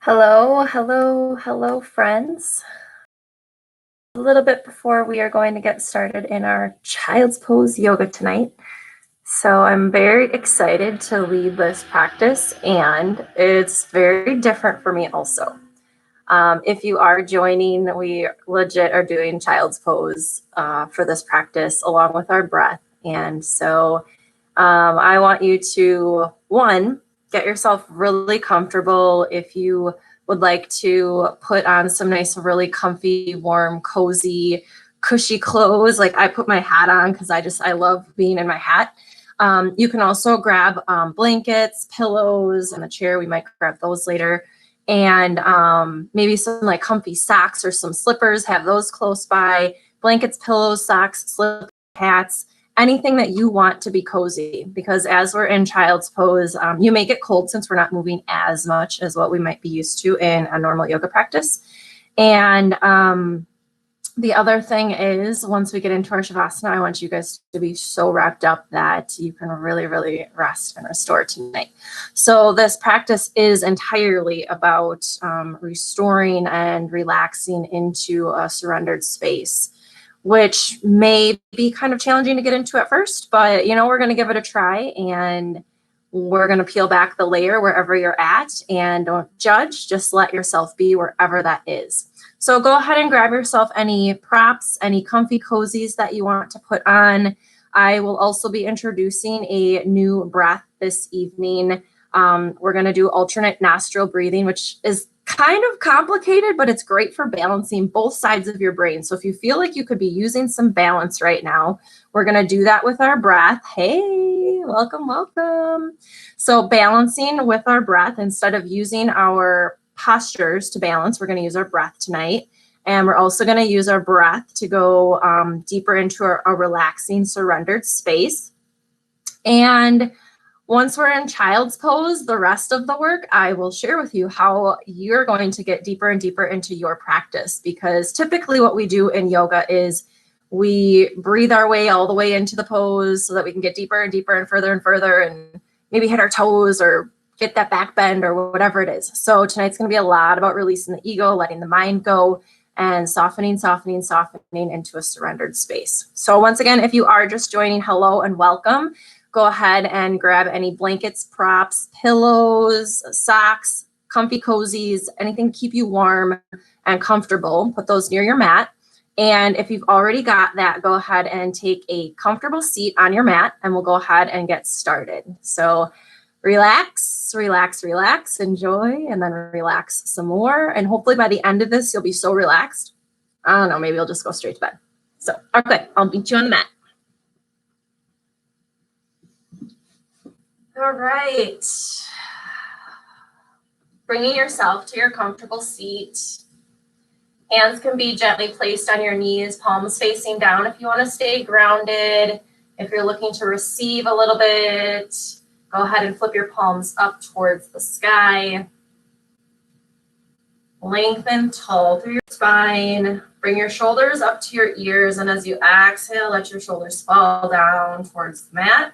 Hello, hello, hello, friends. A little bit before we are going to get started in our child's pose yoga tonight. So I'm very excited to lead this practice, and it's very different for me also. If you are joining, we legit are doing child's pose for this practice along with our breath. And so I want you to, one, get yourself really comfortable. If you would like to put on some nice, really comfy, warm, cozy, cushy clothes, like I put my hat on because I love being in my hat. You can also grab blankets, pillows, and a chair. We might grab those later. And maybe some like comfy socks or some slippers, have those close by. Blankets, pillows, socks, slippers, hats, anything that you want to be cozy, because as we're in child's pose, you may get cold since we're not moving as much as what we might be used to in a normal yoga practice. And the other thing is, once we get into our Shavasana, I want you guys to be so wrapped up that you can really, really rest and restore tonight. So this practice is entirely about restoring and relaxing into a surrendered space, which may be kind of challenging to get into at first, but we're going to give it a try, and we're going to peel back the layer wherever you're at, and don't judge, just let yourself be wherever that is. So go ahead and grab yourself any props, any comfy cozies that you want to put on. I will also be introducing a new breath this evening. We're going to do alternate nostril breathing, which is kind of complicated, but it's great for balancing both sides of your brain. So if you feel like you could be using some balance right now, we're going to do that with our breath. Hey, welcome, welcome. So balancing with our breath, instead of using our postures to balance, we're going to use our breath tonight. And we're also going to use our breath to go deeper into a relaxing, surrendered space. And once we're in child's pose, the rest of the work, I will share with you how you're going to get deeper and deeper into your practice, because typically what we do in yoga is we breathe our way all the way into the pose so that we can get deeper and deeper and further and maybe hit our toes or get that back bend or whatever it is. So tonight's going to be a lot about releasing the ego, letting the mind go, and softening into a surrendered space. So once again, if you are just joining, hello and welcome. Go ahead and grab any blankets, props, pillows, socks, comfy cozies, anything to keep you warm and comfortable. Put those near your mat. And if you've already got that, go ahead and take a comfortable seat on your mat, and we'll go ahead and get started. So relax, relax, relax, enjoy, and then relax some more. And hopefully by the end of this, you'll be so relaxed. I don't know, maybe you'll just go straight to bed. So, okay, I'll meet you on the mat. All right. Bringing yourself to your comfortable seat. Hands can be gently placed on your knees, palms facing down if you want to stay grounded. If you're looking to receive a little bit, go ahead and flip your palms up towards the sky. Lengthen tall through your spine. Bring your shoulders up to your ears, and as you exhale, let your shoulders fall down towards the mat.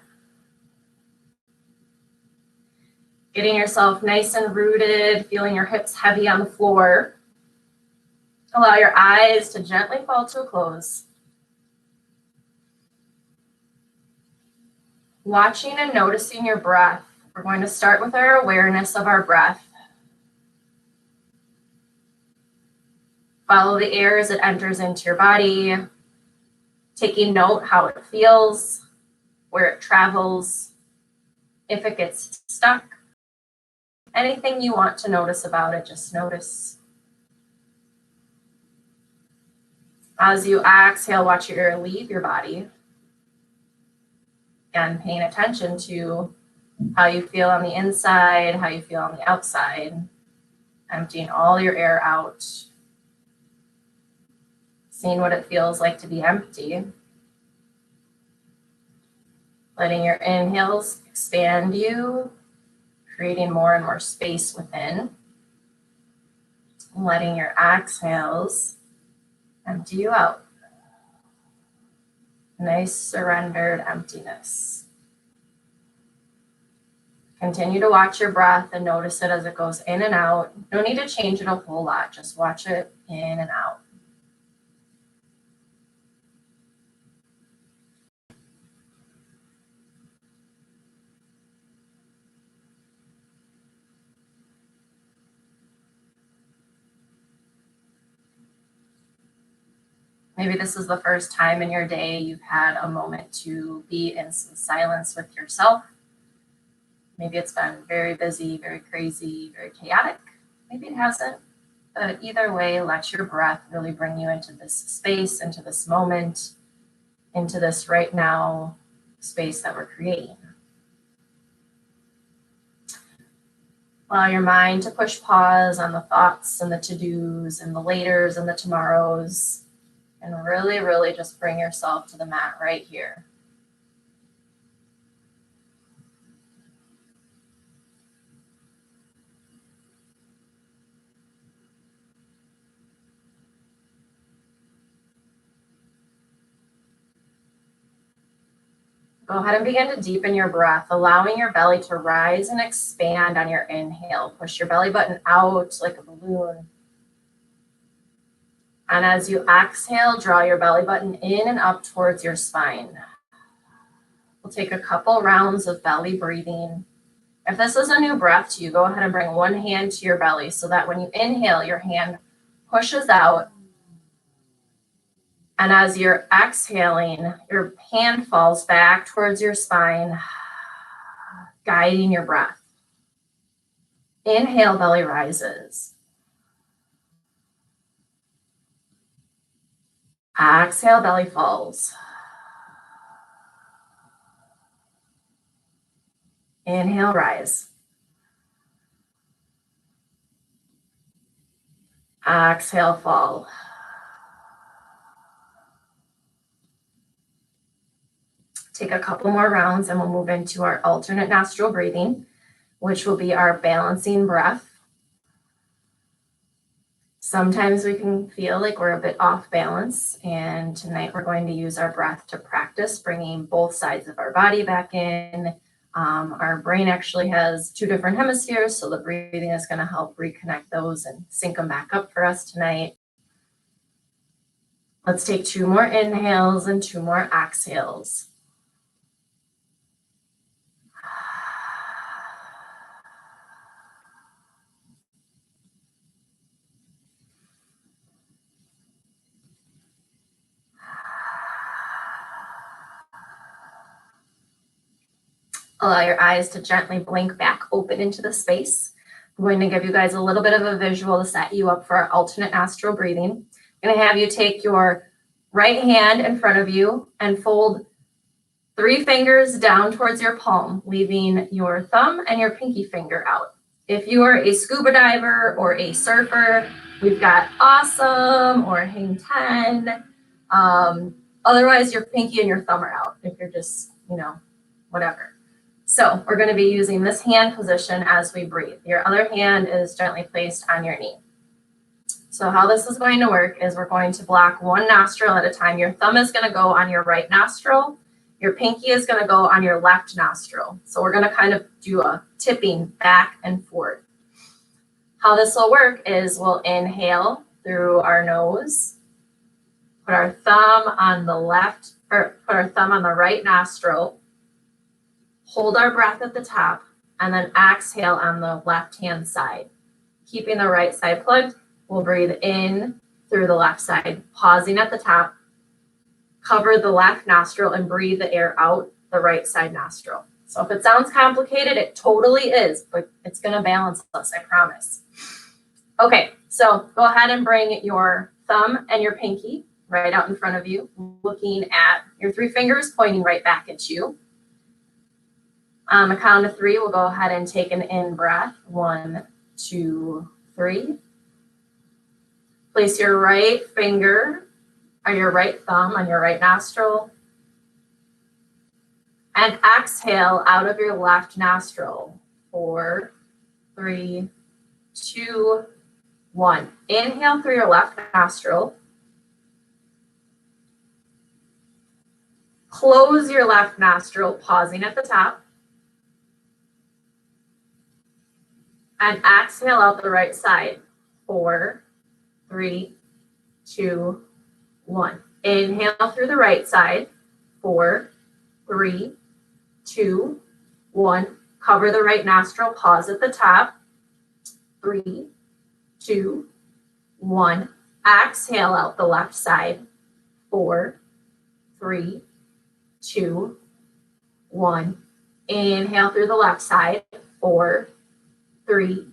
Getting yourself nice and rooted, feeling your hips heavy on the floor. Allow your eyes to gently fall to a close. Watching and noticing your breath. We're going to start with our awareness of our breath. Follow the air as it enters into your body, taking note how it feels, where it travels, if it gets stuck. Anything you want to notice about it, just notice. As you exhale, watch your air leave your body. And paying attention to how you feel on the inside, how you feel on the outside. Emptying all your air out. Seeing what it feels like to be empty. Letting your inhales expand you, creating more and more space within. Letting your exhales empty you out. Nice surrendered emptiness. Continue to watch your breath and notice it as it goes in and out. No need to change it a whole lot. Just watch it in and out. Maybe this is the first time in your day you've had a moment to be in some silence with yourself. Maybe it's been very busy, very crazy, very chaotic. Maybe it hasn't. But either way, let your breath really bring you into this space, into this moment, into this right now space that we're creating. Allow your mind to push pause on the thoughts and the to-dos and the laters and the tomorrows, and really, really just bring yourself to the mat right here. Go ahead and begin to deepen your breath, allowing your belly to rise and expand on your inhale. Push your belly button out like a balloon. And as you exhale, draw your belly button in and up towards your spine. We'll take a couple rounds of belly breathing. If this is a new breath to you, go ahead and bring one hand to your belly so that when you inhale, your hand pushes out. And as you're exhaling, your hand falls back towards your spine, guiding your breath. Inhale, belly rises. Exhale, belly falls. Inhale, rise. Exhale, fall. Take a couple more rounds and we'll move into our alternate nostril breathing, which will be our balancing breath. Sometimes we can feel like we're a bit off balance, and tonight we're going to use our breath to practice bringing both sides of our body back in. Our brain actually has two different hemispheres, so the breathing is going to help reconnect those and sync them back up for us tonight. Let's take 2 more inhales and 2 more exhales. Allow your eyes to gently blink back open into the space. I'm going to give you guys a little bit of a visual to set you up for our alternate nostril breathing. I'm going to have you take your right hand in front of you and fold 3 fingers down towards your palm, leaving your thumb and your pinky finger out. If you are a scuba diver or a surfer, we've got awesome or hang 10. Otherwise, your pinky and your thumb are out if you're just, whatever. So we're going to be using this hand position as we breathe. Your other hand is gently placed on your knee. So how this is going to work is we're going to block one nostril at a time. Your thumb is going to go on your right nostril. Your pinky is going to go on your left nostril. So we're going to kind of do a tipping back and forth. How this will work is we'll inhale through our nose, put our thumb on the right nostril, hold our breath at the top, and then exhale on the left-hand side. Keeping the right side plugged, we'll breathe in through the left side, pausing at the top, cover the left nostril, and breathe the air out the right side nostril. So if it sounds complicated, it totally is, but it's going to balance us, I promise. Okay, so go ahead and bring your thumb and your pinky right out in front of you, looking at your 3 fingers pointing right back at you. On the count of 3, we'll go ahead and take an in breath. 1, 2, 3. Place your right finger or your right thumb on your right nostril. And exhale out of your left nostril. 4, 3, 2, 1. Inhale through your left nostril. Close your left nostril, pausing at the top. And exhale out the right side. 4, 3, 2, 1. Inhale through the right side. 4, 3, 2, 1. Cover the right nostril. Pause at the top. 3, 2, 1. Exhale out the left side. 4, 3, 2, 1. Inhale through the left side. 4, 3,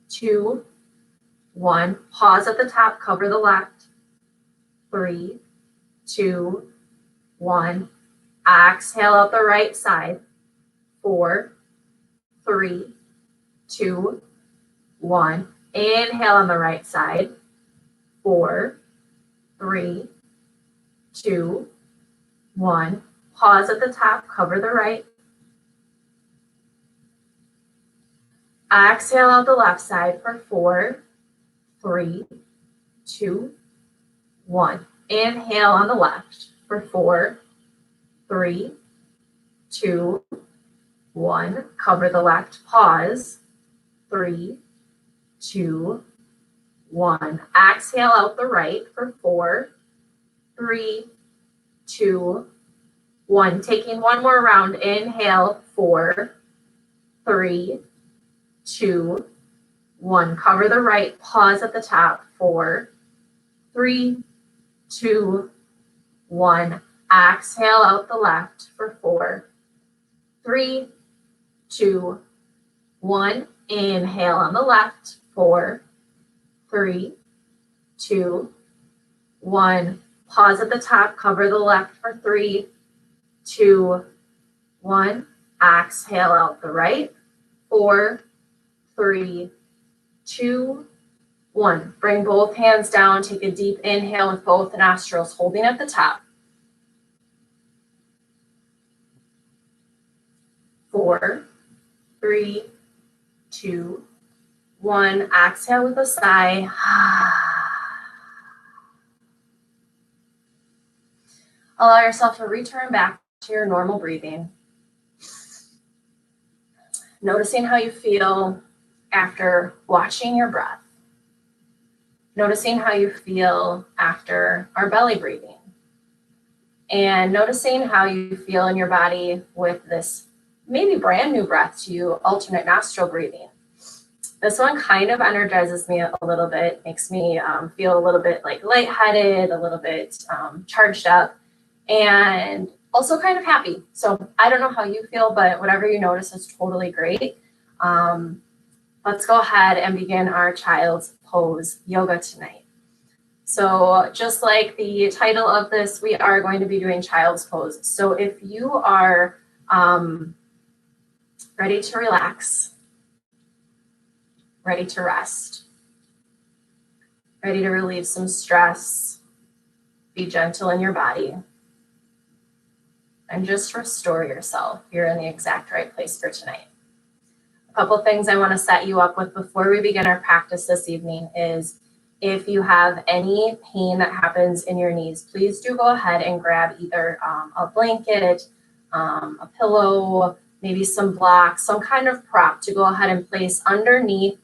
2, 1. Pause at the top. Cover the left. 3, 2, 1. Exhale out the right side. 4, 3, 2, 1. Inhale on the right side. 4, 3, 2, 1. Pause at the top. Cover the right. Exhale out the left side for 4, 3, 2, 1. Inhale on the left for 4, 3, 2, 1. Cover the left. Pause. 3, 2, 1. Exhale out the right for 4, 3, 2, 1. Taking one more round. Inhale. 4, 3, 2, 1. Cover the right. Pause at the top. 4, 3, 2, 1. Exhale out the left for 4, 3, 2, 1. Inhale on the left. 4, 3, 2, 1. Pause at the top. Cover the left for 3, 2, 1. Exhale out the right. 4, 3, 2, 1. Bring both hands down. Take a deep inhale with both nostrils holding at the top. 4, 3, 2, 1. Exhale with a sigh. Allow yourself to return back to your normal breathing. Noticing how you feel after watching your breath. Noticing how you feel after our belly breathing. And noticing how you feel in your body with this maybe brand new breath to you, alternate nostril breathing. This one kind of energizes me a little bit, makes me feel a little bit like lightheaded, a little bit charged up, and also kind of happy. So I don't know how you feel, but whatever you notice is totally great. Let's go ahead and begin our child's pose yoga tonight. So just like the title of this, we are going to be doing child's pose. So if you are ready to relax, ready to rest, ready to relieve some stress, be gentle in your body, and just restore yourself, you're in the exact right place for tonight. A couple things I want to set you up with before we begin our practice this evening is if you have any pain that happens in your knees, please do go ahead and grab either a blanket, a pillow, maybe some blocks, some kind of prop to go ahead and place underneath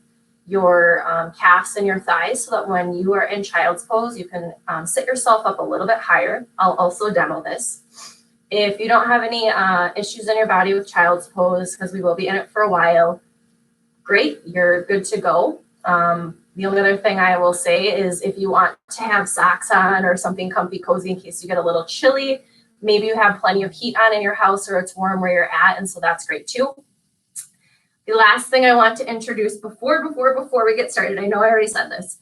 your calves and your thighs so that when you are in child's pose, you can sit yourself up a little bit higher. I'll also demo this. If you don't have any issues in your body with child's pose, because we will be in it for a while, great, you're good to go. The only other thing I will say is if you want to have socks on or something comfy, cozy in case you get a little chilly, maybe you have plenty of heat on in your house or it's warm where you're at, and so that's great too. The last thing I want to introduce before we get started, I know I already said this,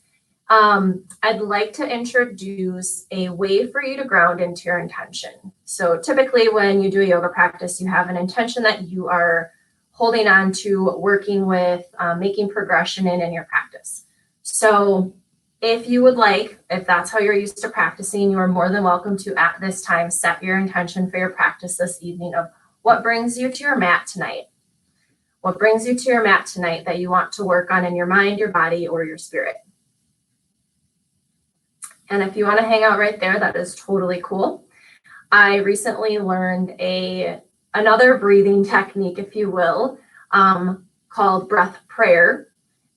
I'd like to introduce a way for you to ground into your intention. So typically when you do a yoga practice, you have an intention that you are holding on to, working with, making progression in your practice. So if you would like, if that's how you're used to practicing, you are more than welcome to at this time set your intention for your practice this evening of what brings you to your mat tonight. What brings you to your mat tonight that you want to work on in your mind, your body, or your spirit. And if you want to hang out right there, that is totally cool. I recently learned another breathing technique, if you will, called breath prayer.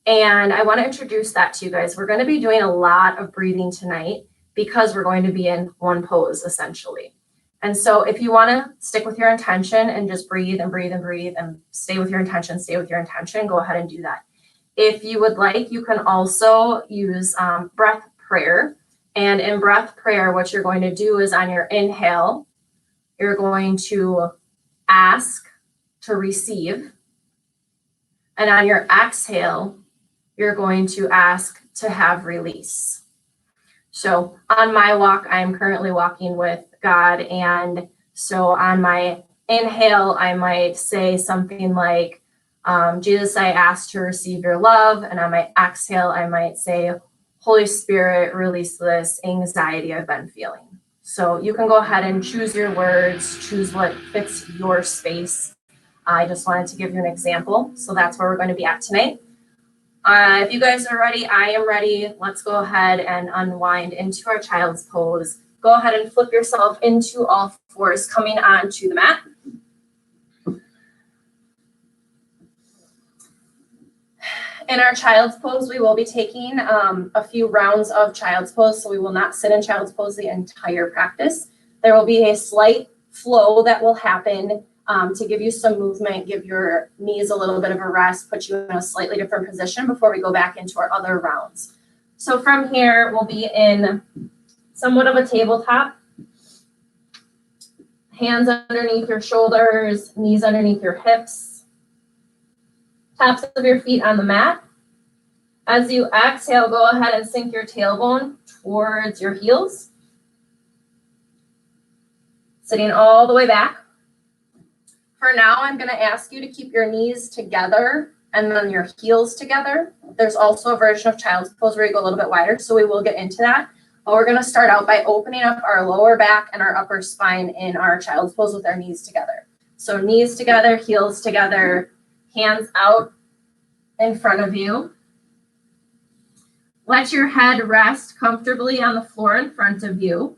And I want to introduce that to you guys. We're going to be doing a lot of breathing tonight because we're going to be in one pose essentially. And so if you want to stick with your intention and just breathe and breathe and breathe and stay with your intention, go ahead and do that. If you would like, you can also use breath prayer. And in breath prayer, what you're going to do is on your inhale, you're going to ask to receive. And on your exhale, you're going to ask to have release. So on my walk, I'm currently walking with God. And so on my inhale, I might say something like, Jesus, I ask to receive your love. And on my exhale, I might say, Holy Spirit, release this anxiety I've been feeling. So you can go ahead and choose your words, choose what fits your space. I just wanted to give you an example. So that's where we're going to be at tonight. If you guys are ready, I am ready. Let's go ahead and unwind into our child's pose. Go ahead and flip yourself into all fours, coming onto the mat. In our child's pose, we will be taking a few rounds of child's pose, so we will not sit in child's pose the entire practice. There will be a slight flow that will happen to give you some movement, give your knees a little bit of a rest, put you in a slightly different position before we go back into our other rounds. So from here, we'll be in somewhat of a tabletop. Hands underneath your shoulders, knees underneath your hips, tops of your feet on the mat. As you exhale, go ahead and sink your tailbone towards your heels. Sitting all the way back. For now, I'm going to ask you to keep your knees together and then your heels together. There's also a version of child's pose where you go a little bit wider, so we will get into that. But we're going to start out by opening up our lower back and our upper spine in our child's pose with our knees together. So knees together, heels together, hands out in front of you. Let your head rest comfortably on the floor in front of you.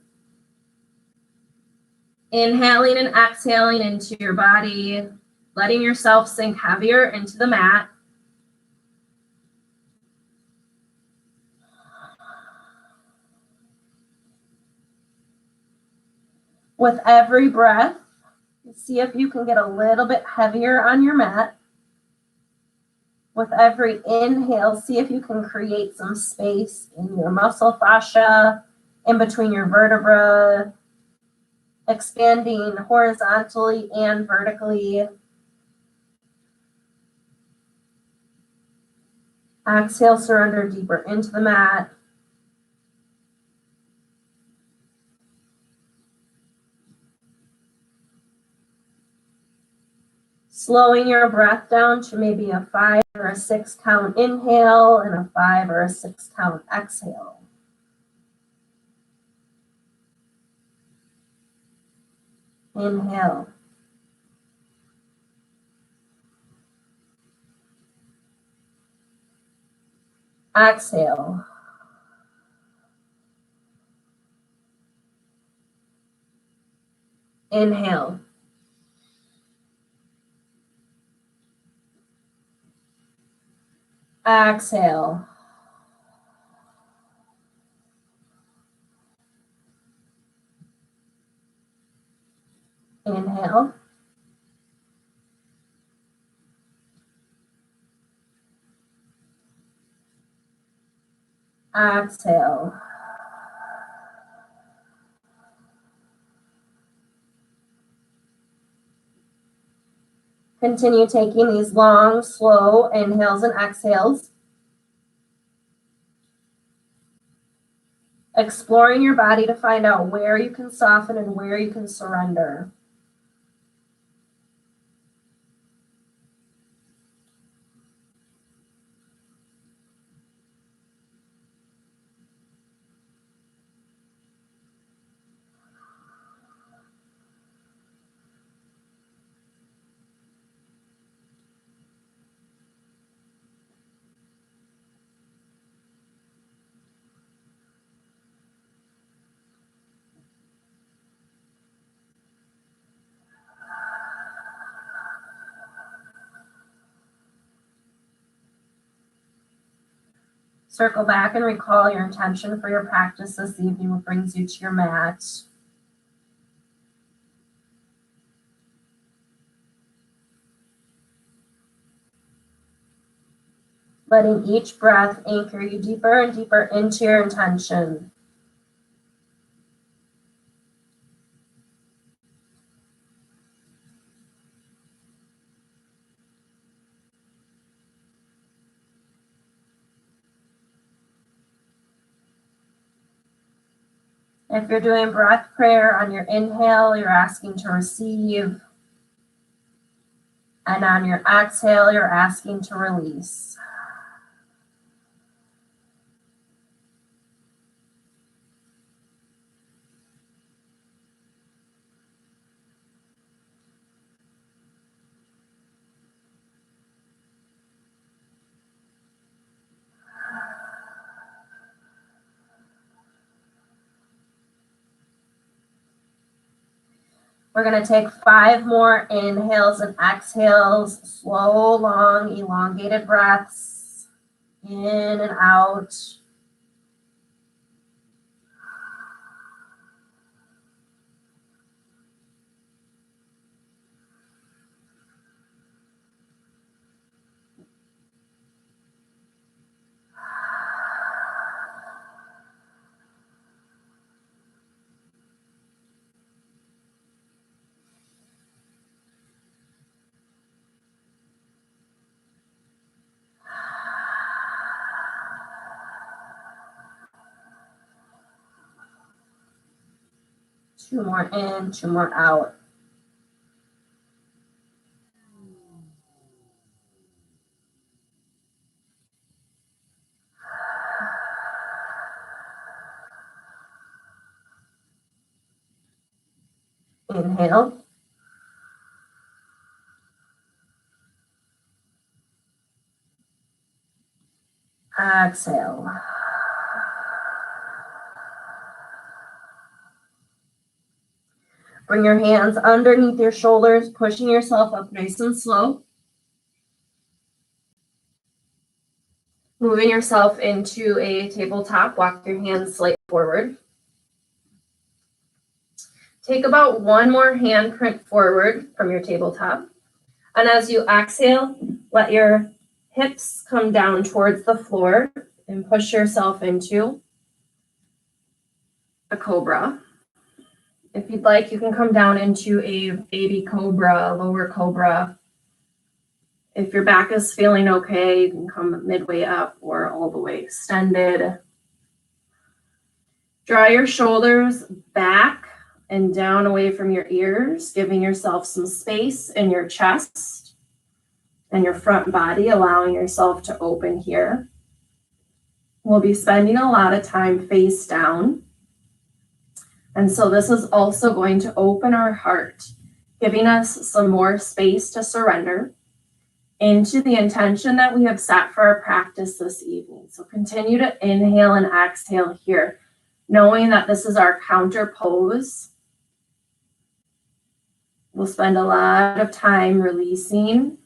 Inhaling and exhaling into your body, letting yourself sink heavier into the mat. With every breath, see if you can get a little bit heavier on your mat. With every inhale, see if you can create some space in your muscle fascia, in between your vertebrae, expanding horizontally and vertically. Exhale, surrender deeper into the mat. Slowing your breath down to maybe a 5 or a 6 count inhale and a 5 or a 6 count exhale. Inhale. Exhale. Inhale. Exhale. Inhale. Exhale. Continue taking these long, slow inhales and exhales. Exploring your body to find out where you can soften and where you can surrender. Circle back and recall your intention for your practice this evening, what brings you to your mat. Letting each breath anchor you deeper and deeper into your intention. If you're doing breath prayer on your inhale, you're asking to receive. And on your exhale, you're asking to release. We're going to take 5 more inhales and exhales, slow, long, elongated breaths, in and out. Two more in, 2 more out. Inhale. Exhale. Bring your hands underneath your shoulders, pushing yourself up nice and slow. Moving yourself into a tabletop, walk your hands slightly forward. Take about 1 more handprint forward from your tabletop. And as you exhale, let your hips come down towards the floor and push yourself into a cobra. If you'd like, you can come down into a baby cobra, lower cobra. If your back is feeling okay, you can come midway up or all the way extended. Draw your shoulders back and down away from your ears, giving yourself some space in your chest and your front body, allowing yourself to open here. We'll be spending a lot of time face down. And so this is also going to open our heart, giving us some more space to surrender into the intention that we have set for our practice this evening. So continue to inhale and exhale here, knowing that this is our counter pose. We'll spend a lot of time releasing.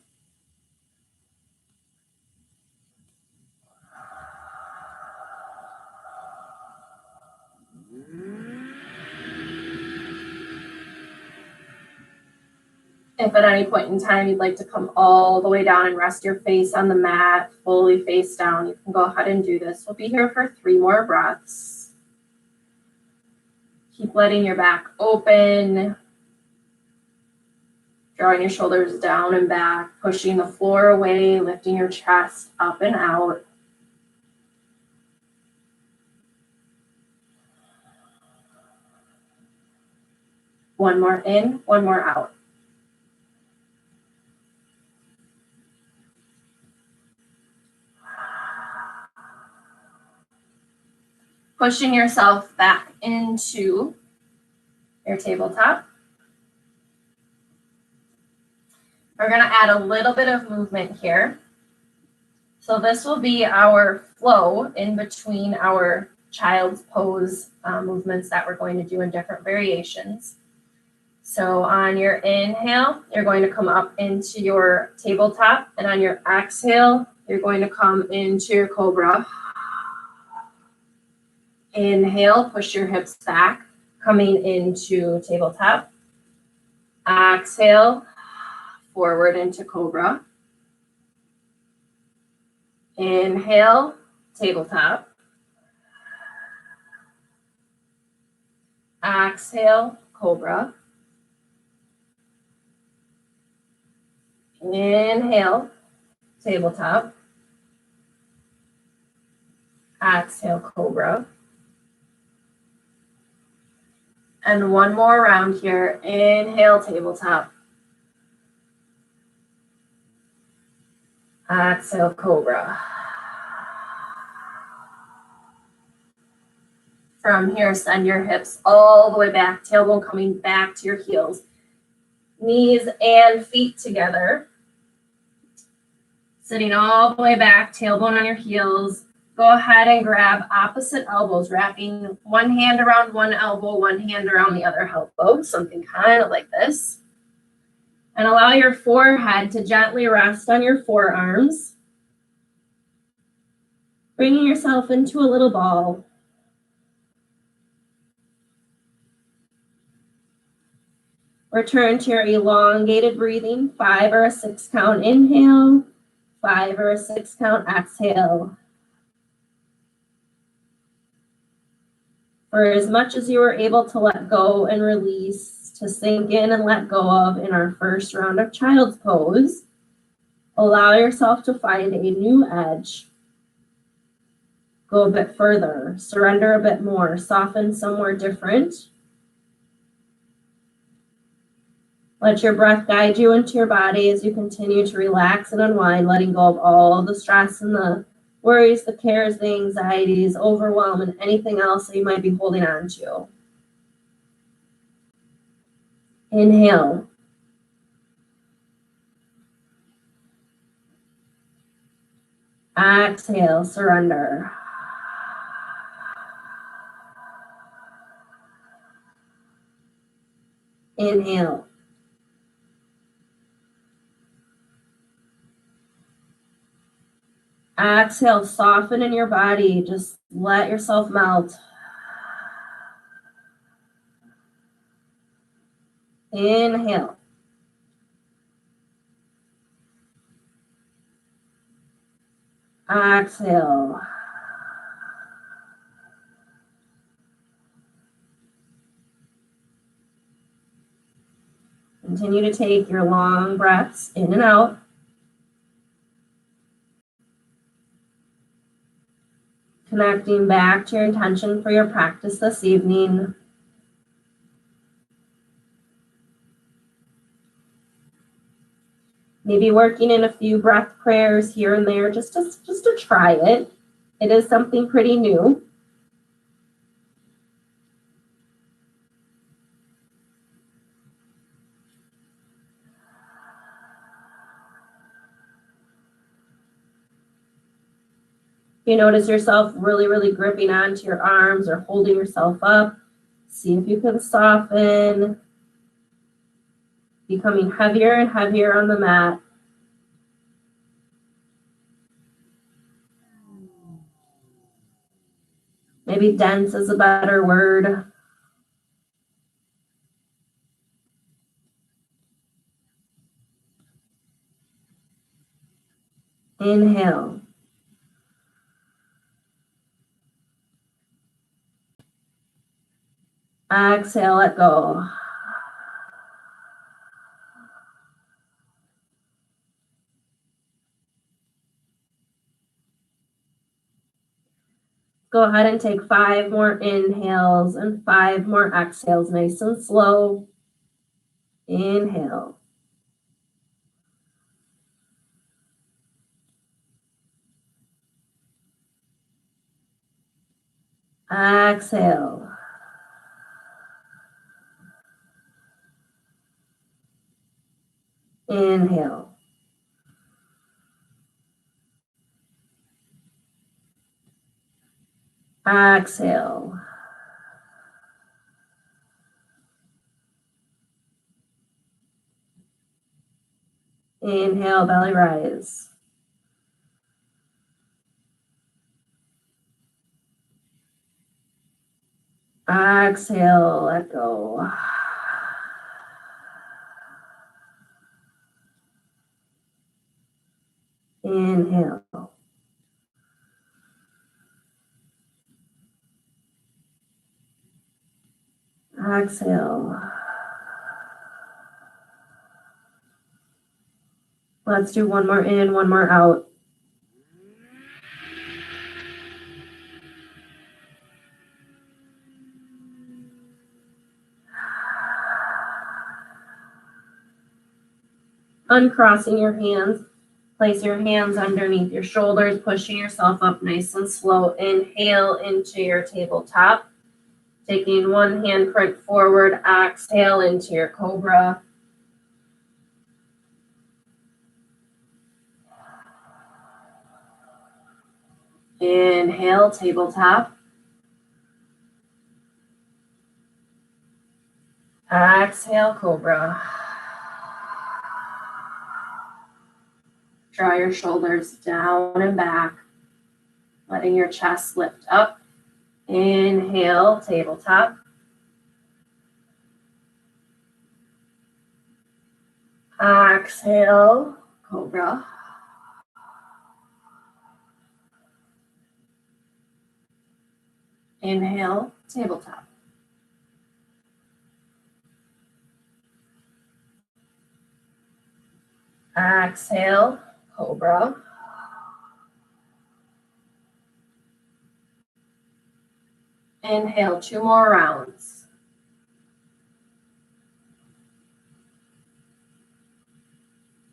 If at any point in time you'd like to come all the way down and rest your face on the mat, fully face down, you can go ahead and do this. We'll be here for 3 more breaths. Keep letting your back open, drawing your shoulders down and back, pushing the floor away, lifting your chest up and out. One more in, 1 more out. Pushing yourself back into your tabletop. We're going to add a little bit of movement here. So this will be our flow in between our child's pose movements that we're going to do in different variations. So on your inhale, you're going to come up into your tabletop, and on your exhale, you're going to come into your cobra. Inhale, push your hips back, coming into tabletop. Exhale, forward into cobra. Inhale, tabletop. Exhale, cobra. Inhale, tabletop. Exhale, cobra. And one more round here. Inhale, tabletop. Exhale, cobra. From here, send your hips all the way back, tailbone coming back to your heels. Knees and feet together. Sitting all the way back, tailbone on your heels. Go ahead and grab opposite elbows, wrapping one hand around one elbow, one hand around the other elbow, something kind of like this. And allow your forehead to gently rest on your forearms, bringing yourself into a little ball. Return to your elongated breathing, 5 or a 6 count inhale, 5 or a 6 count exhale. For as much as you were able to let go and release, to sink in and let go of in our first round of child's pose, allow yourself to find a new edge. Go a bit further, surrender a bit more, soften somewhere different. Let your breath guide you into your body as you continue to relax and unwind, letting go of all the stress and the worries, the cares, the anxieties, overwhelm, and anything else that you might be holding on to. Inhale. Exhale, surrender. Inhale. Exhale, soften in your body. Just let yourself melt. Inhale. Exhale. Continue to take your long breaths in and out. Connecting back to your intention for your practice this evening. Maybe working in a few breath prayers here and there just to try it. It is something pretty new. If you notice yourself really gripping onto your arms or holding yourself up, see if you can soften, becoming heavier and heavier on the mat. Maybe dense is a better word. Inhale. Exhale, let go. Go ahead and take 5 more inhales and 5 more exhales, nice and slow. Inhale. Exhale. Inhale. Exhale. Inhale, belly rise. Exhale, let go. Inhale. Exhale. Let's do one more in, one more out. Uncrossing your hands. Place your hands underneath your shoulders, pushing yourself up nice and slow. Inhale into your tabletop. Taking one hand print forward, exhale into your cobra. Inhale, tabletop. Exhale, cobra. Draw your shoulders down and back, letting your chest lift up. Inhale, tabletop. Exhale, cobra. Inhale, tabletop. Exhale, cobra. Inhale, 2 more rounds.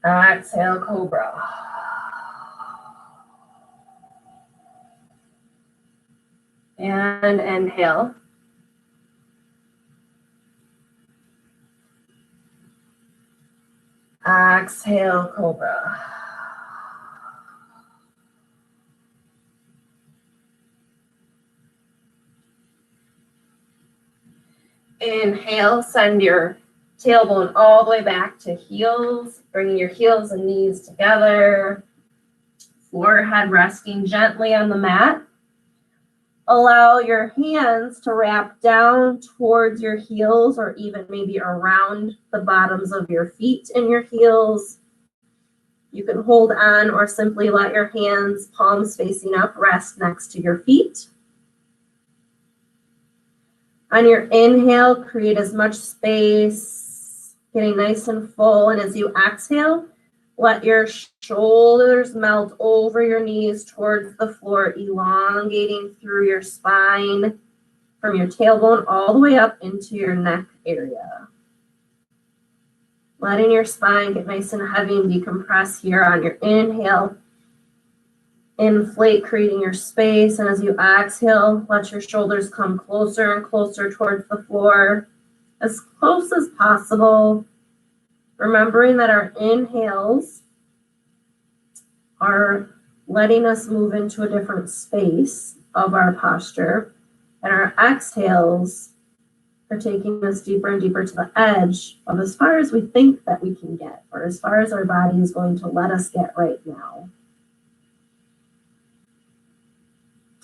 Exhale, cobra. And inhale. Exhale, cobra. Inhale, send your tailbone all the way back to heels, bringing your heels and knees together. Forehead resting gently on the mat. Allow your hands to wrap down towards your heels or even maybe around the bottoms of your feet and your heels. You can hold on or simply let your hands, palms facing up, rest next to your feet. On your inhale, create as much space, getting nice and full. And as you exhale, let your shoulders melt over your knees towards the floor, elongating through your spine from your tailbone all the way up into your neck area. Letting your spine get nice and heavy and decompress here on your inhale. Inflate, creating your space. And as you exhale, let your shoulders come closer and closer towards the floor, as close as possible. Remembering that our inhales are letting us move into a different space of our posture, and our exhales are taking us deeper and deeper to the edge of as far as we think that we can get, or as far as our body is going to let us get right now.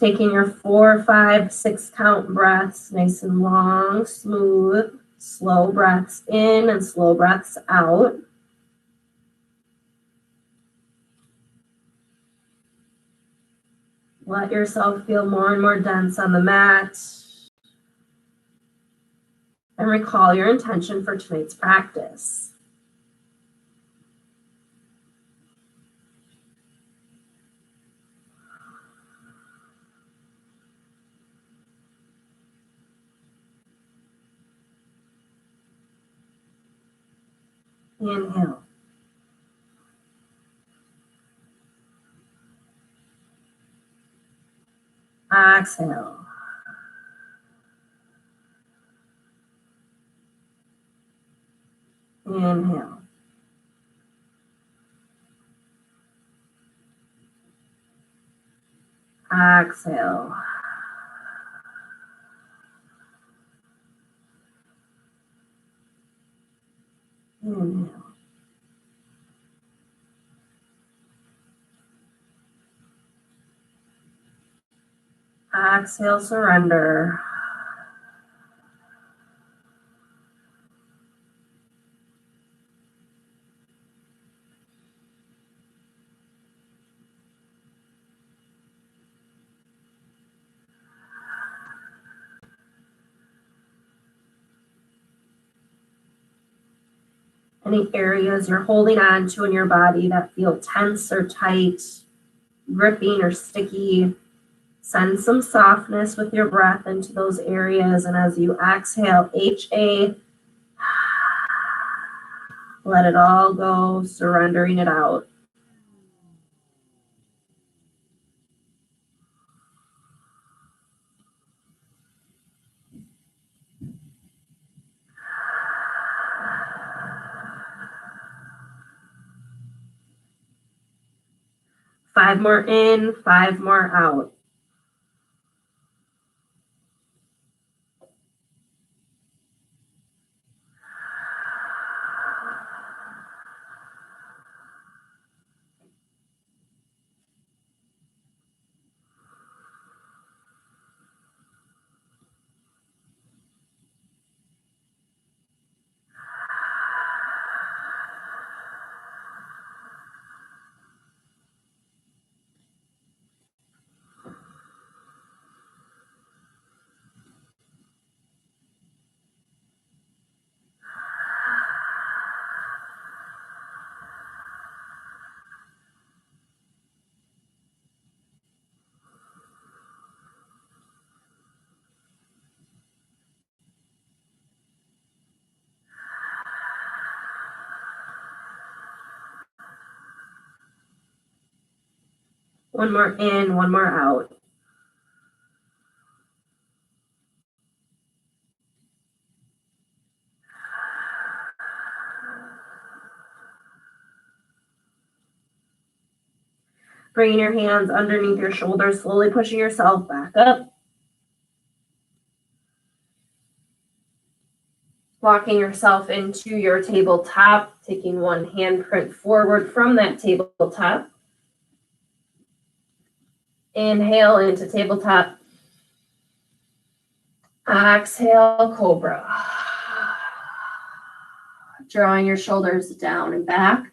Taking your 4, 5, 6 count breaths, nice and long, smooth, slow breaths in and slow breaths out. Let yourself feel more and more dense on the mat. And recall your intention for tonight's practice. Inhale. Exhale. Inhale. Exhale. Inhale. Exhale, surrender. Any areas you're holding on to in your body that feel tense or tight, gripping or sticky, send some softness with your breath into those areas. And as you exhale, HA, let it all go, surrendering it out. Five more in, five more out. One more in, one more out. Bringing your hands underneath your shoulders, slowly pushing yourself back up. Walking yourself into your tabletop, taking one handprint forward from that tabletop. Inhale into tabletop. Exhale, cobra. Drawing your shoulders down and back.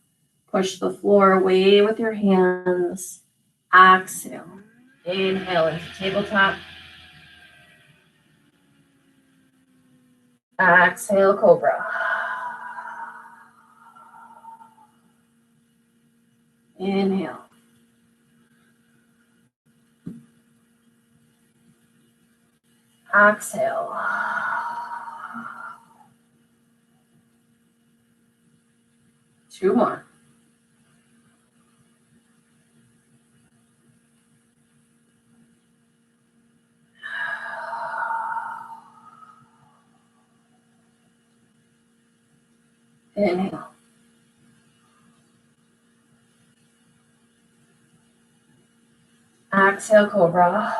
Push the floor away with your hands. Exhale. Inhale into tabletop. Exhale, cobra. Inhale. Exhale. Two more. Inhale. Exhale, cobra.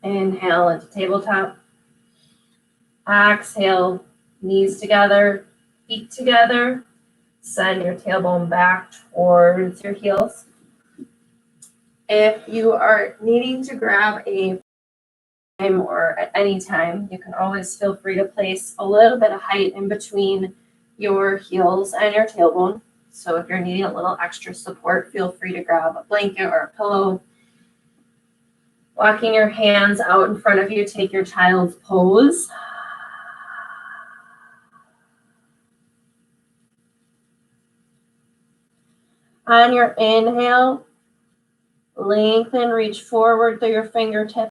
Inhale into tabletop. Exhale, knees together, feet together. Send your tailbone back towards your heels. If you are needing to grab a time or at any time, you can always feel free to place a little bit of height in between your heels and your tailbone. So if you're needing a little extra support, feel free to grab a blanket or a pillow. Walking your hands out in front of you, take your child's pose. On your inhale, lengthen, reach forward through your fingertips.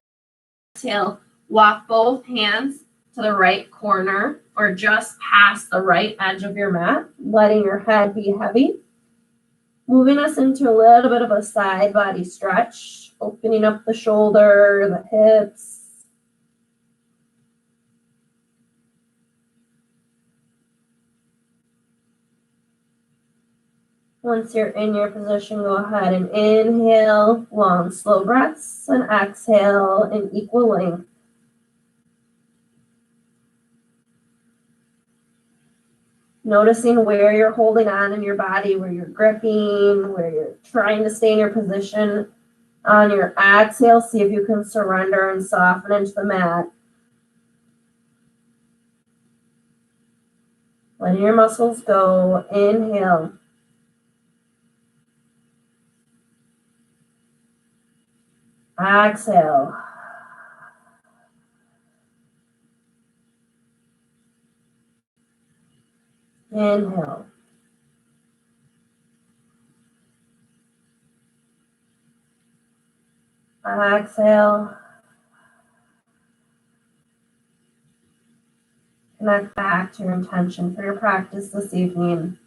Exhale, walk both hands to the right corner or just past the right edge of your mat, letting your head be heavy. Moving us into a little bit of a side body stretch, opening up the shoulder, the hips. Once you're in your position, go ahead and inhale, long, slow breaths, and exhale in equal length. Noticing where you're holding on in your body, where you're gripping, where you're trying to stay in your position. On your exhale, see if you can surrender and soften into the mat. Letting your muscles go. Inhale. Exhale. Inhale. Exhale. Connect back to your intention for your practice this evening.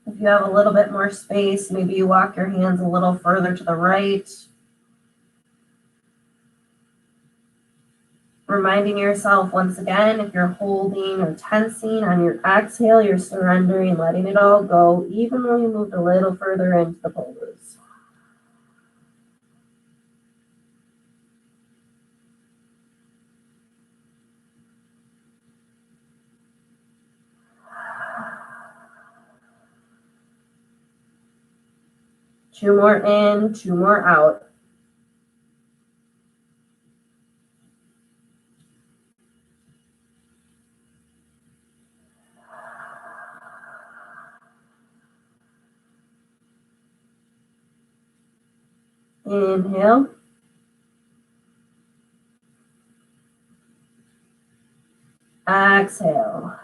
If you have a little bit more space, maybe you walk your hands a little further to the right. Reminding yourself once again, if you're holding or tensing on your exhale, you're surrendering, letting it all go, even though you moved a little further into the pose. Two more in, two more out. Inhale. Exhale.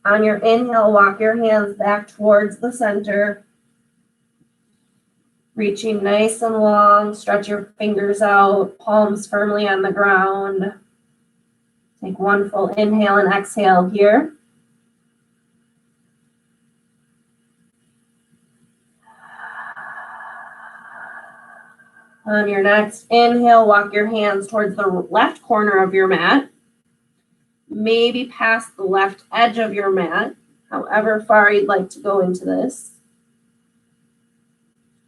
On your inhale, walk your hands back towards the center. Reaching nice and long, stretch your fingers out, palms firmly on the ground. Take one full inhale and exhale here. On your next inhale, walk your hands towards the left corner of your mat. Maybe past the left edge of your mat, however far you'd like to go into this.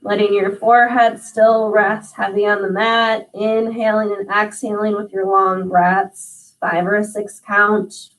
Letting your forehead still rest heavy on the mat, inhaling and exhaling with your long breaths, 5 or a 6 count.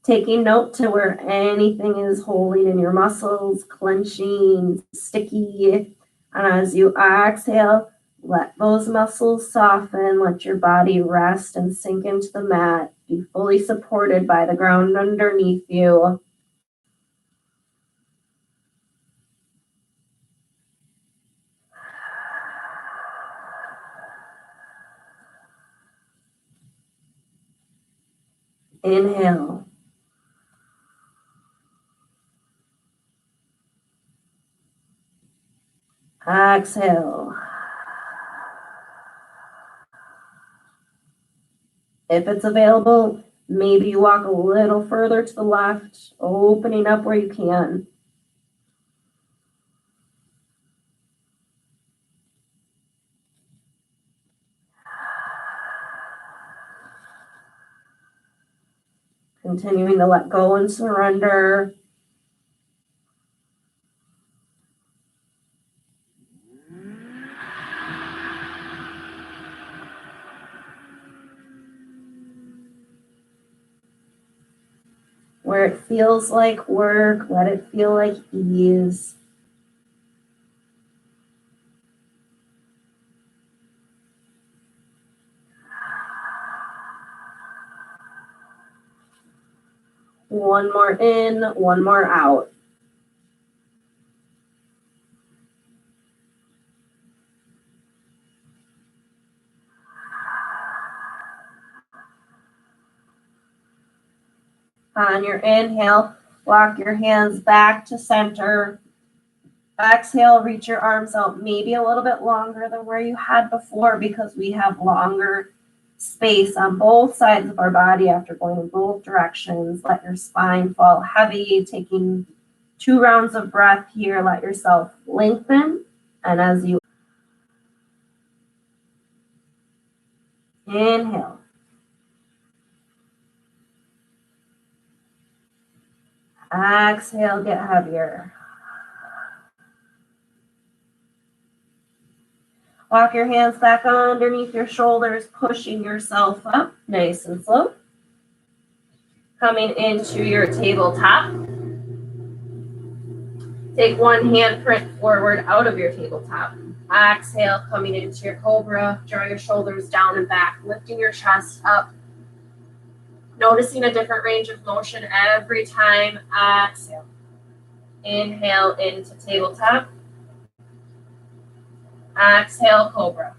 Taking note to where anything is holding in your muscles, clenching, sticky. And as you exhale, let those muscles soften, let your body rest and sink into the mat. Be fully supported by the ground underneath you. Inhale. Exhale. If it's available, maybe you walk a little further to the left, opening up where you can. Continuing to let go and surrender. Where it feels like work, let it feel like ease. One more in, one more out. On your inhale, walk your hands back to center. Exhale, reach your arms out maybe a little bit longer than where you had before because we have longer space on both sides of our body after going in both directions. Let your spine fall heavy, taking 2 rounds of breath here. Let yourself lengthen. And as you inhale, exhale, get heavier. Walk your hands back underneath your shoulders, pushing yourself up nice and slow. Coming into your tabletop. Take one handprint forward out of your tabletop. Exhale, coming into your cobra. Draw your shoulders down and back, lifting your chest up. Noticing a different range of motion every time. Exhale. Inhale into tabletop. Exhale, cobra.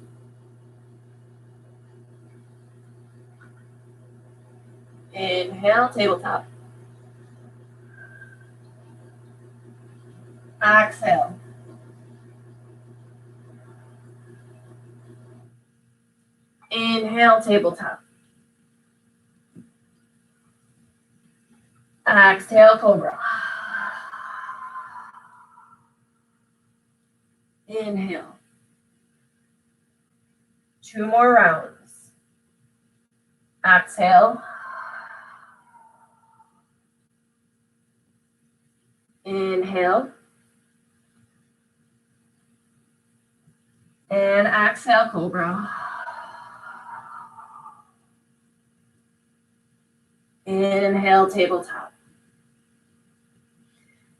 Inhale, tabletop. Exhale. Inhale, tabletop. Exhale, cobra. Inhale. 2 more rounds. Exhale. Inhale. And exhale, cobra. Inhale, tabletop.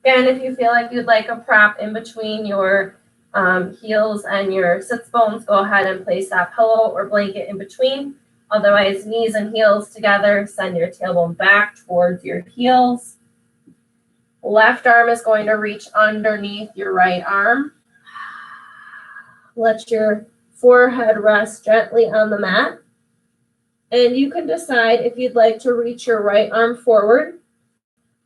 And if you feel like you'd like a prop in between your heels and your sits bones, go ahead and place that pillow or blanket in between. Otherwise, knees and heels together. Send your tailbone back towards your heels. Left arm is going to reach underneath your right arm. Let your forehead rest gently on the mat. And you can decide if you'd like to reach your right arm forward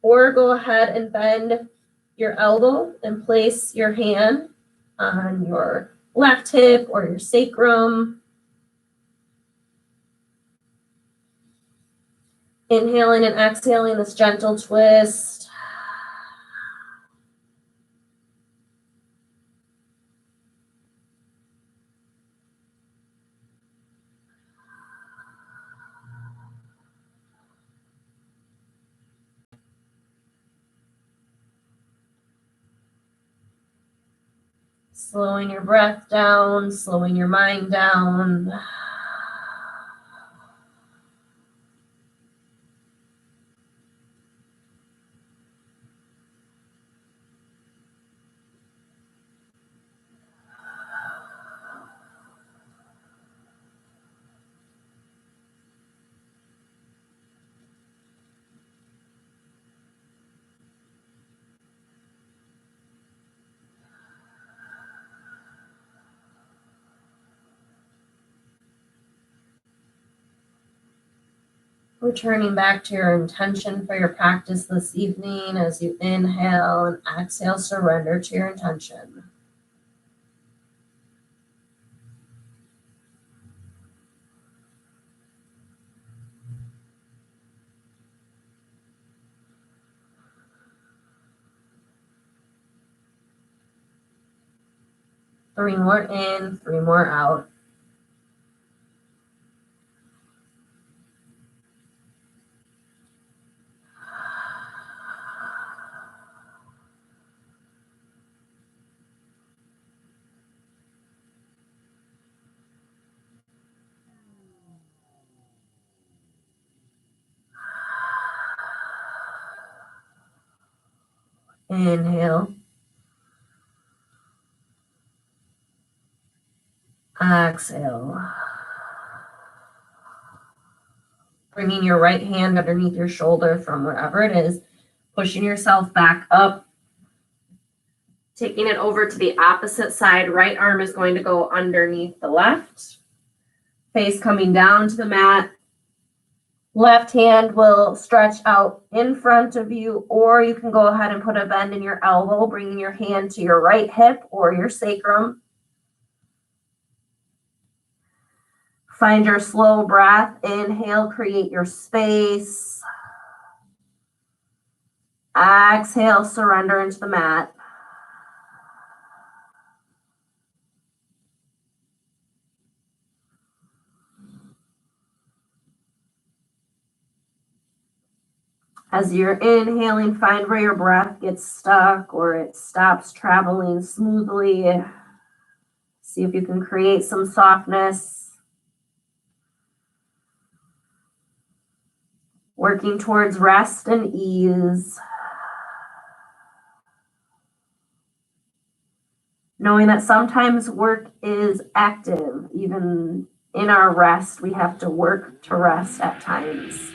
or go ahead and bend your elbow and place your hand on your left hip or your sacrum. Inhaling and exhaling this gentle twist. Slowing your breath down, slowing your mind down. Returning back to your intention for your practice this evening as you inhale and exhale, surrender to your intention. Three more in, 3 more out. Inhale. Exhale. Bringing your right hand underneath your shoulder from wherever it is, pushing yourself back up, taking it over to the opposite side. Right arm is going to go underneath the left. Face coming down to the mat. Left hand will stretch out in front of you, or you can go ahead and put a bend in your elbow, bringing your hand to your right hip or your sacrum. Find your slow breath. Inhale, create your space. Exhale, surrender into the mat. As you're inhaling, find where your breath gets stuck or it stops traveling smoothly. See if you can create some softness. Working towards rest and ease. Knowing that sometimes work is active. Even in our rest, we have to work to rest at times.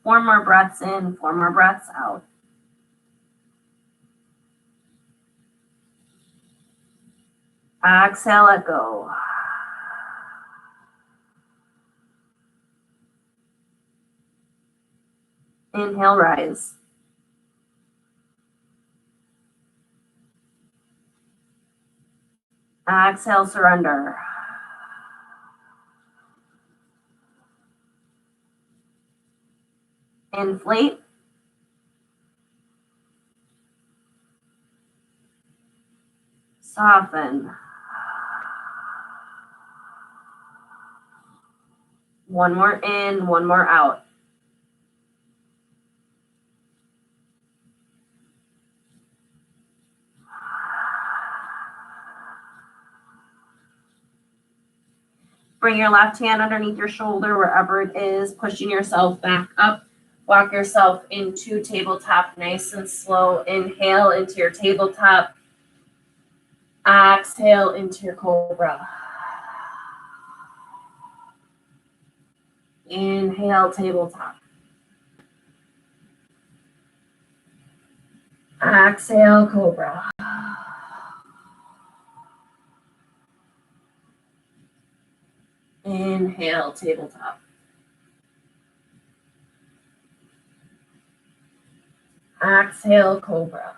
Four more breaths in, four more breaths out. Exhale, let go. Inhale, rise. Exhale, surrender. Inflate. Soften. One more in, one more out. Bring your left hand underneath your shoulder, wherever it is, pushing yourself back up. Walk yourself into tabletop nice and slow. Inhale into your tabletop. Exhale into your cobra. Inhale, tabletop. Exhale, cobra. Inhale, tabletop. Exhale, cobra.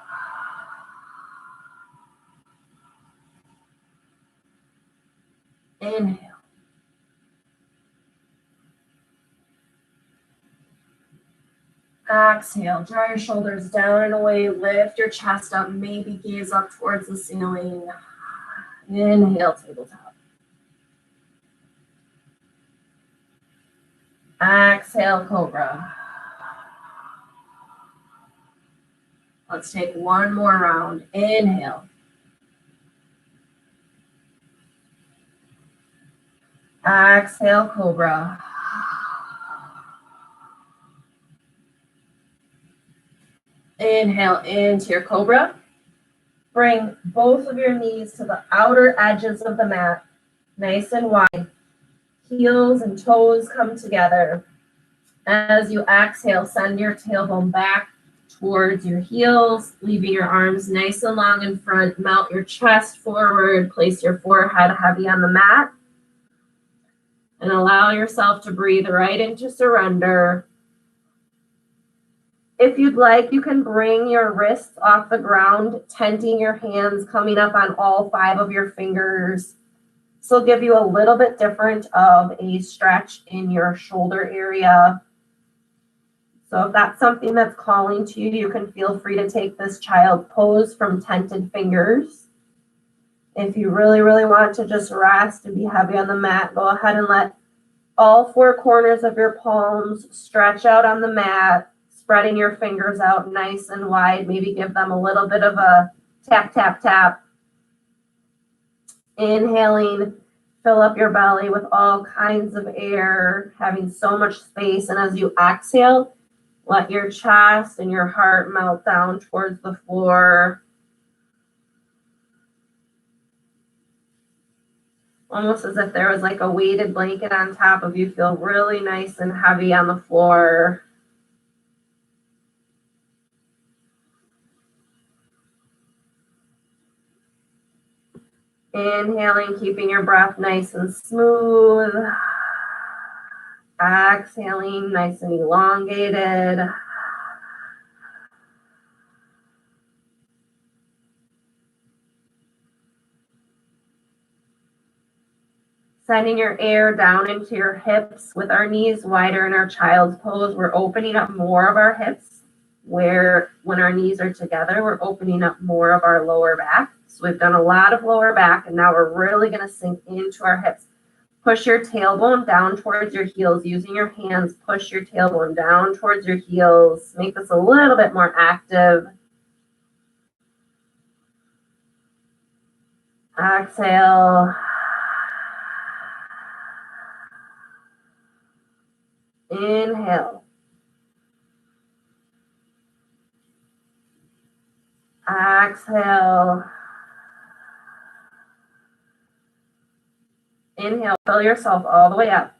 Inhale. Exhale, draw your shoulders down and away, lift your chest up, maybe gaze up towards the ceiling. Inhale, tabletop. Exhale, cobra. Let's take one more round. Inhale. Exhale, cobra. Inhale into your cobra. Bring both of your knees to the outer edges of the mat, nice and wide. Heels and toes come together. As you exhale, send your tailbone back towards your heels, leaving your arms nice and long in front. Melt your chest forward. Place your forehead heavy on the mat. And allow yourself to breathe right into surrender. If you'd like, you can bring your wrists off the ground, tenting your hands, coming up on all 5 of your fingers. This will give you a little bit different of a stretch in your shoulder area. So if that's something that's calling to you, you can feel free to take this child pose from tented fingers. If you really, really want to just rest and be heavy on the mat, go ahead and let all four corners of your palms stretch out on the mat, spreading your fingers out nice and wide. Maybe give them a little bit of a tap, tap, tap. Inhaling, fill up your belly with all kinds of air, having so much space. And as you exhale, let your chest and your heart melt down towards the floor. Almost as if there was like a weighted blanket on top of you. Feel really nice and heavy on the floor. Inhaling, keeping your breath nice and smooth. Exhaling, nice and elongated. Sending your air down into your hips with our knees wider in our child's pose. We're opening up more of our hips, where when our knees are together, we're opening up more of our lower back. So we've done a lot of lower back, and now we're really going to sink into our hips. Push your tailbone down towards your heels. Using your hands, push your tailbone down towards your heels. Make this a little bit more active. Exhale. Inhale. Exhale. Inhale, fill yourself all the way up.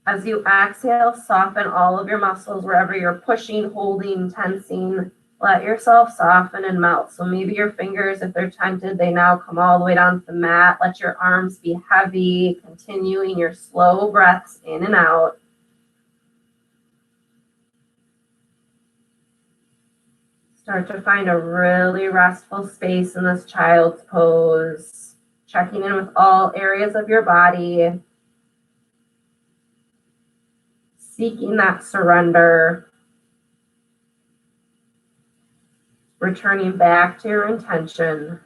As you exhale, soften all of your muscles wherever you're pushing, holding, tensing. Let yourself soften and melt. So maybe your fingers, if they're tented, they now come all the way down to the mat. Let your arms be heavy, continuing your slow breaths in and out. Start to find a really restful space in this child's pose. Checking in with all areas of your body. Seeking that surrender. Returning back to your intention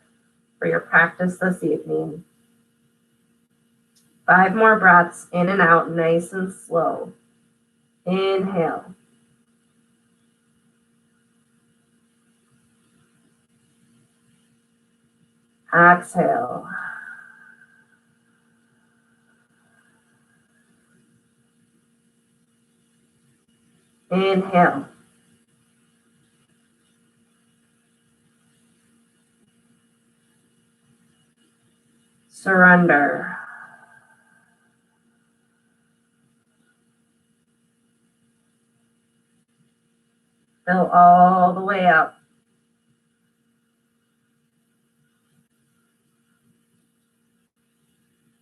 for your practice this evening. 5 more breaths in and out, nice and slow. Inhale. Exhale. Inhale. Surrender. Fill all the way up.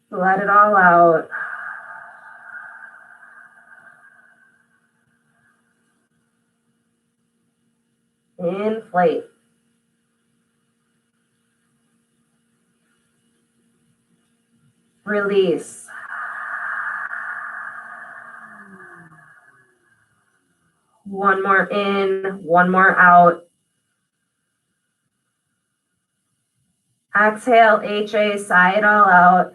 Let it all out. Inflate. Release. One more in, one more out. Exhale, HA, sigh it all out.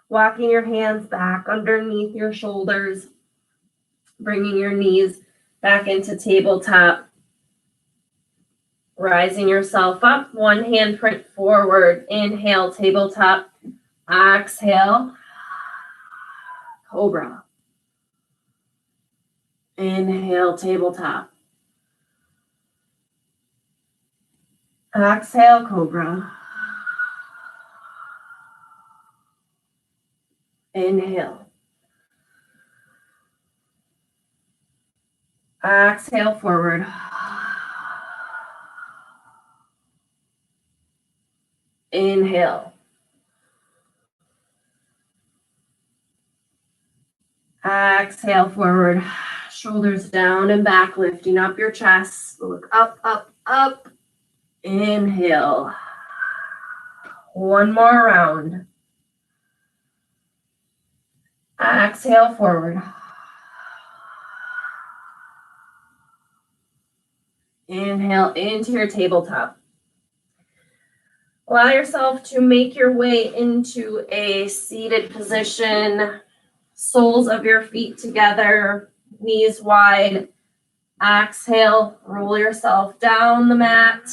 Walking your hands back underneath your shoulders, bringing your knees back into tabletop. Rising yourself up, one handprint forward. Inhale, tabletop. Exhale, cobra. Inhale, tabletop. Exhale, cobra. Inhale. Exhale, forward. Inhale. Exhale, forward. Shoulders down and back, lifting up your chest. Look up, up, up. Inhale. One more round. Exhale, forward. Inhale into your tabletop. Allow yourself to make your way into a seated position, soles of your feet together, knees wide. Exhale, roll yourself down the mat.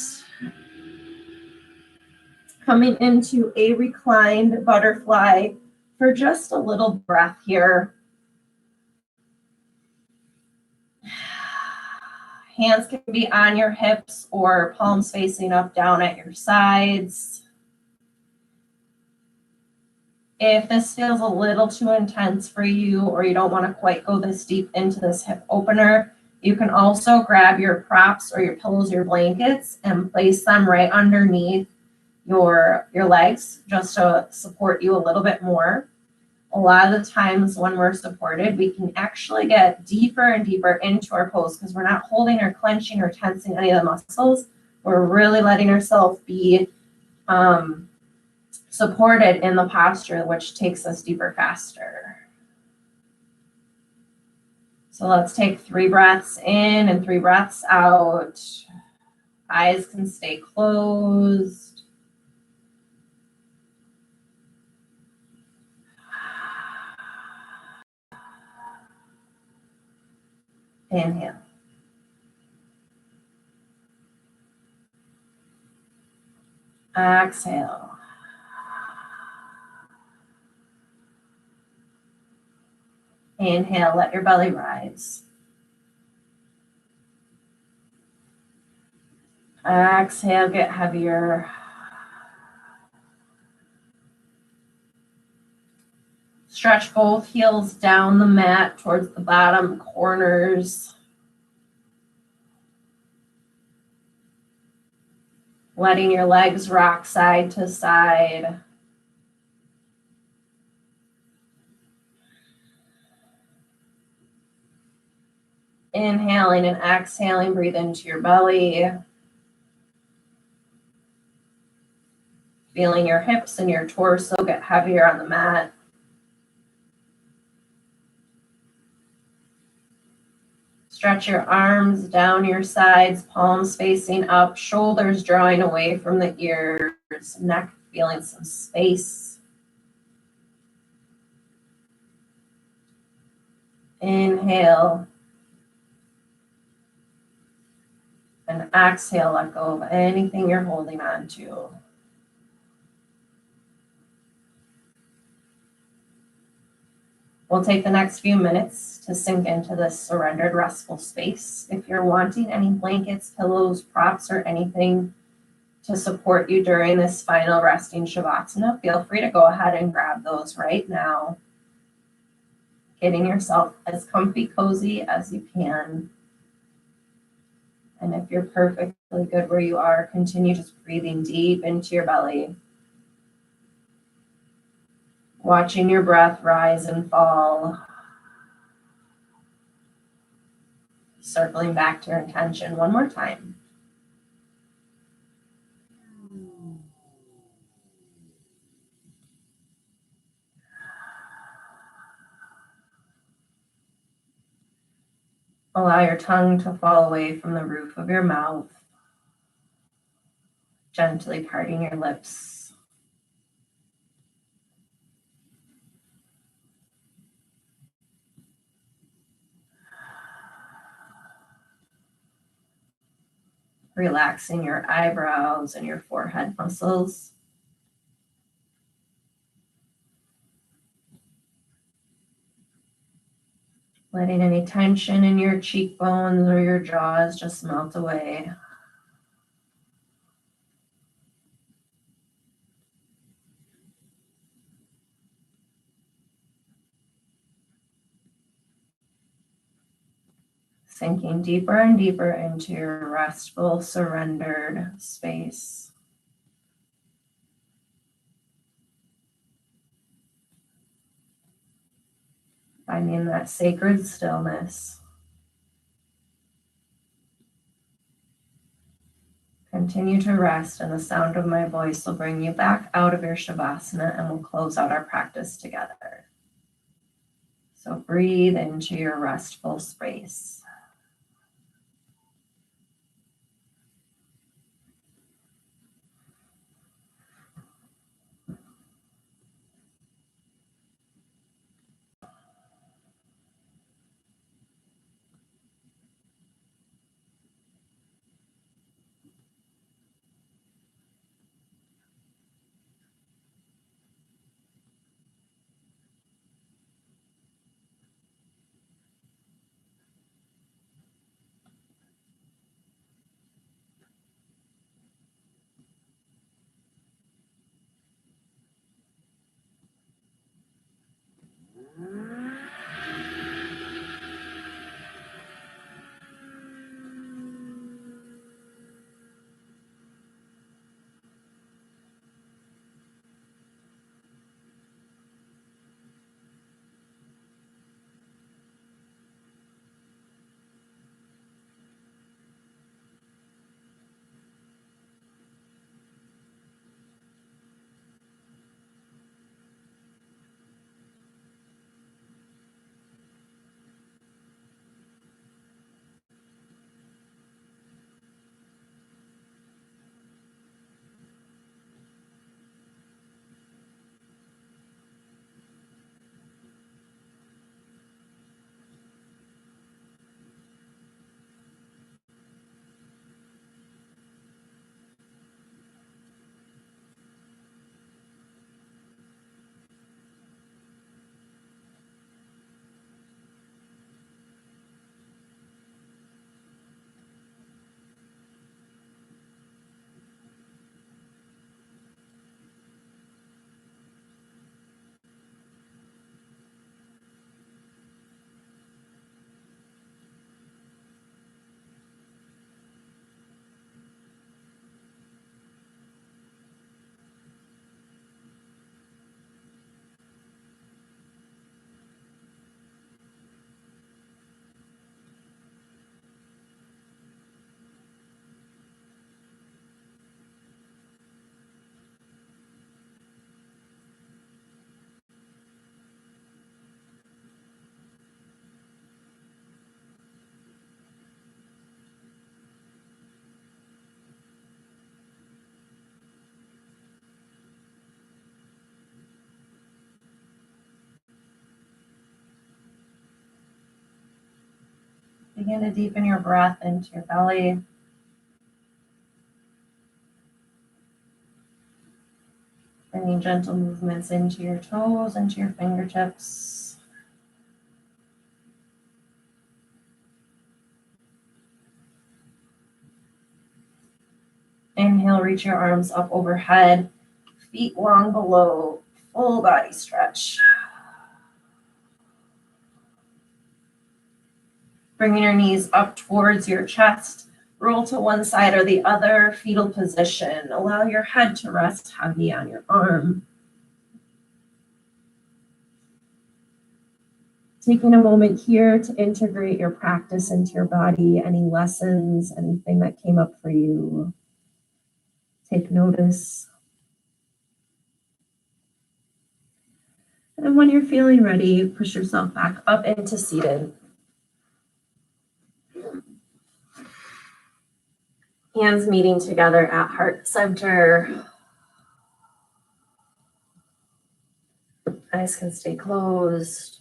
Coming into a reclined butterfly for just a little breath here. Hands can be on your hips or palms facing up, down at your sides. If this feels a little too intense for you or you don't want to quite go this deep into this hip opener, you can also grab your props or your pillows, your blankets, and place them right underneath your legs just to support you a little bit more. A lot of the times when we're supported, we can actually get deeper and deeper into our pose because we're not holding or clenching or tensing any of the muscles. We're really letting ourselves be supported in the posture, which takes us deeper faster. So let's take 3 breaths in and 3 breaths out. Eyes can stay closed. Inhale. Exhale. Inhale, let your belly rise. Exhale, get heavier. Stretch both heels down the mat towards the bottom corners. Letting your legs rock side to side. Inhaling and exhaling, breathe into your belly. Feeling your hips and your torso get heavier on the mat. Stretch your arms down your sides, palms facing up, shoulders drawing away from the ears, neck feeling some space. Inhale. And exhale, let go of anything you're holding on to. We'll take the next few minutes to sink into this surrendered, restful space. If you're wanting any blankets, pillows, props, or anything to support you during this final resting Shavasana, feel free to go ahead and grab those right now. Getting yourself as comfy, cozy as you can. And if you're perfectly good where you are, continue just breathing deep into your belly. Watching your breath rise and fall. Circling back to your intention one more time. Allow your tongue to fall away from the roof of your mouth, gently parting your lips. Relaxing your eyebrows and your forehead muscles. Letting any tension in your cheekbones or your jaws just melt away. Sinking deeper and deeper into your restful, surrendered space. Finding that sacred stillness. Continue to rest, and the sound of my voice will bring you back out of your Shavasana, and we'll close out our practice together. So breathe into your restful space. Begin to deepen your breath into your belly. Bringing gentle movements into your toes, into your fingertips. Inhale, reach your arms up overhead, feet long below, full body stretch. Bringing your knees up towards your chest, roll to one side or the other, fetal position. Allow your head to rest heavy on your arm. Taking a moment here to integrate your practice into your body, any lessons, anything that came up for you. Take notice. And when you're feeling ready, push yourself back up into seated. Hands meeting together at heart center. Eyes can stay closed.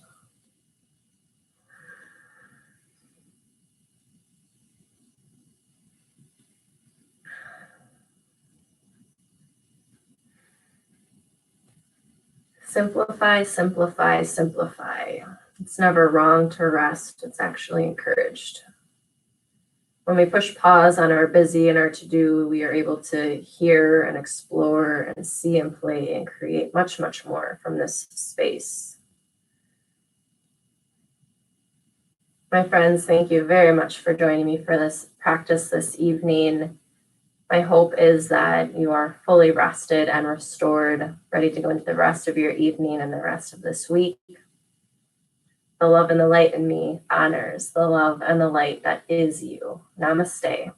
Simplify, simplify, simplify. It's never wrong to rest. It's actually encouraged. When we push pause on our busy and our to-do, we are able to hear and explore and see and play and create much, much more from this space. My friends, thank you very much for joining me for this practice this evening. My hope is that you are fully rested and restored, ready to go into the rest of your evening and the rest of this week. The love and the light in me honors the love and the light that is you. Namaste.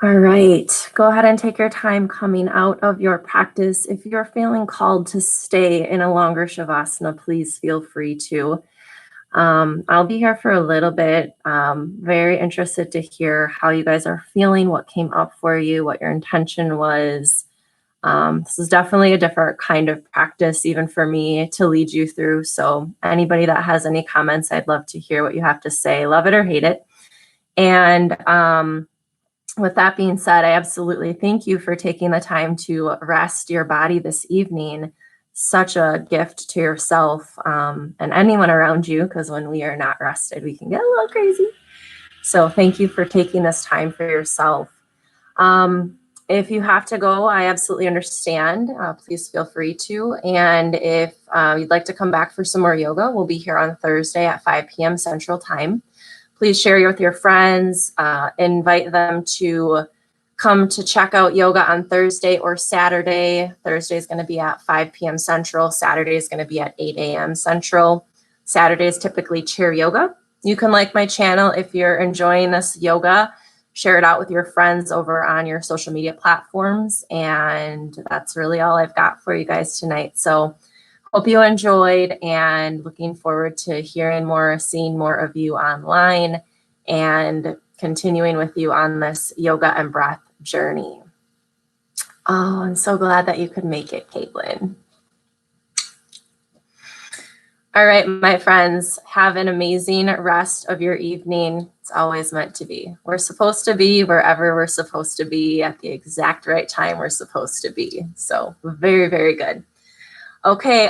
All right, go ahead and take your time coming out of your practice. If you're feeling called to stay in a longer Shavasana, please feel free to. I'll be here for a little bit. Very interested to hear how you guys are feeling, what came up for you, what your intention was. This is definitely a different kind of practice, even for me, to lead you through. So anybody that has any comments, I'd love to hear what you have to say, love it or hate it. And with that being said, I absolutely thank you for taking the time to rest your body this evening. Such a gift to yourself and anyone around you, because when we are not rested, we can get a little crazy. So thank you for taking this time for yourself. If you have to go, I absolutely understand. Please feel free to. And if you'd like to come back for some more yoga, we'll be here on Thursday at 5 p.m. Central Time. Please share with your friends, invite them to come to check out yoga on Thursday or Saturday. Thursday is going to be at 5 p.m. Central. Saturday is going to be at 8 a.m. Central. Saturday is typically chair yoga. You can like my channel if you're enjoying this yoga. Share it out with your friends over on your social media platforms. And that's really all I've got for you guys tonight. So hope you enjoyed and looking forward to hearing more, seeing more of you online and continuing with you on this yoga and breath journey. Oh, I'm so glad that you could make it, Caitlin. All right, my friends, have an amazing rest of your evening. It's always meant to be. We're supposed to be wherever we're supposed to be at the exact right time we're supposed to be. So very, very good. Okay.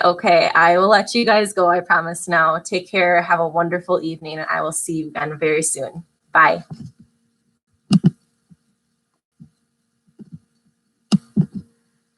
I will let you guys go. I promise now. Take care. Have a wonderful evening. I will see you again very soon. Bye.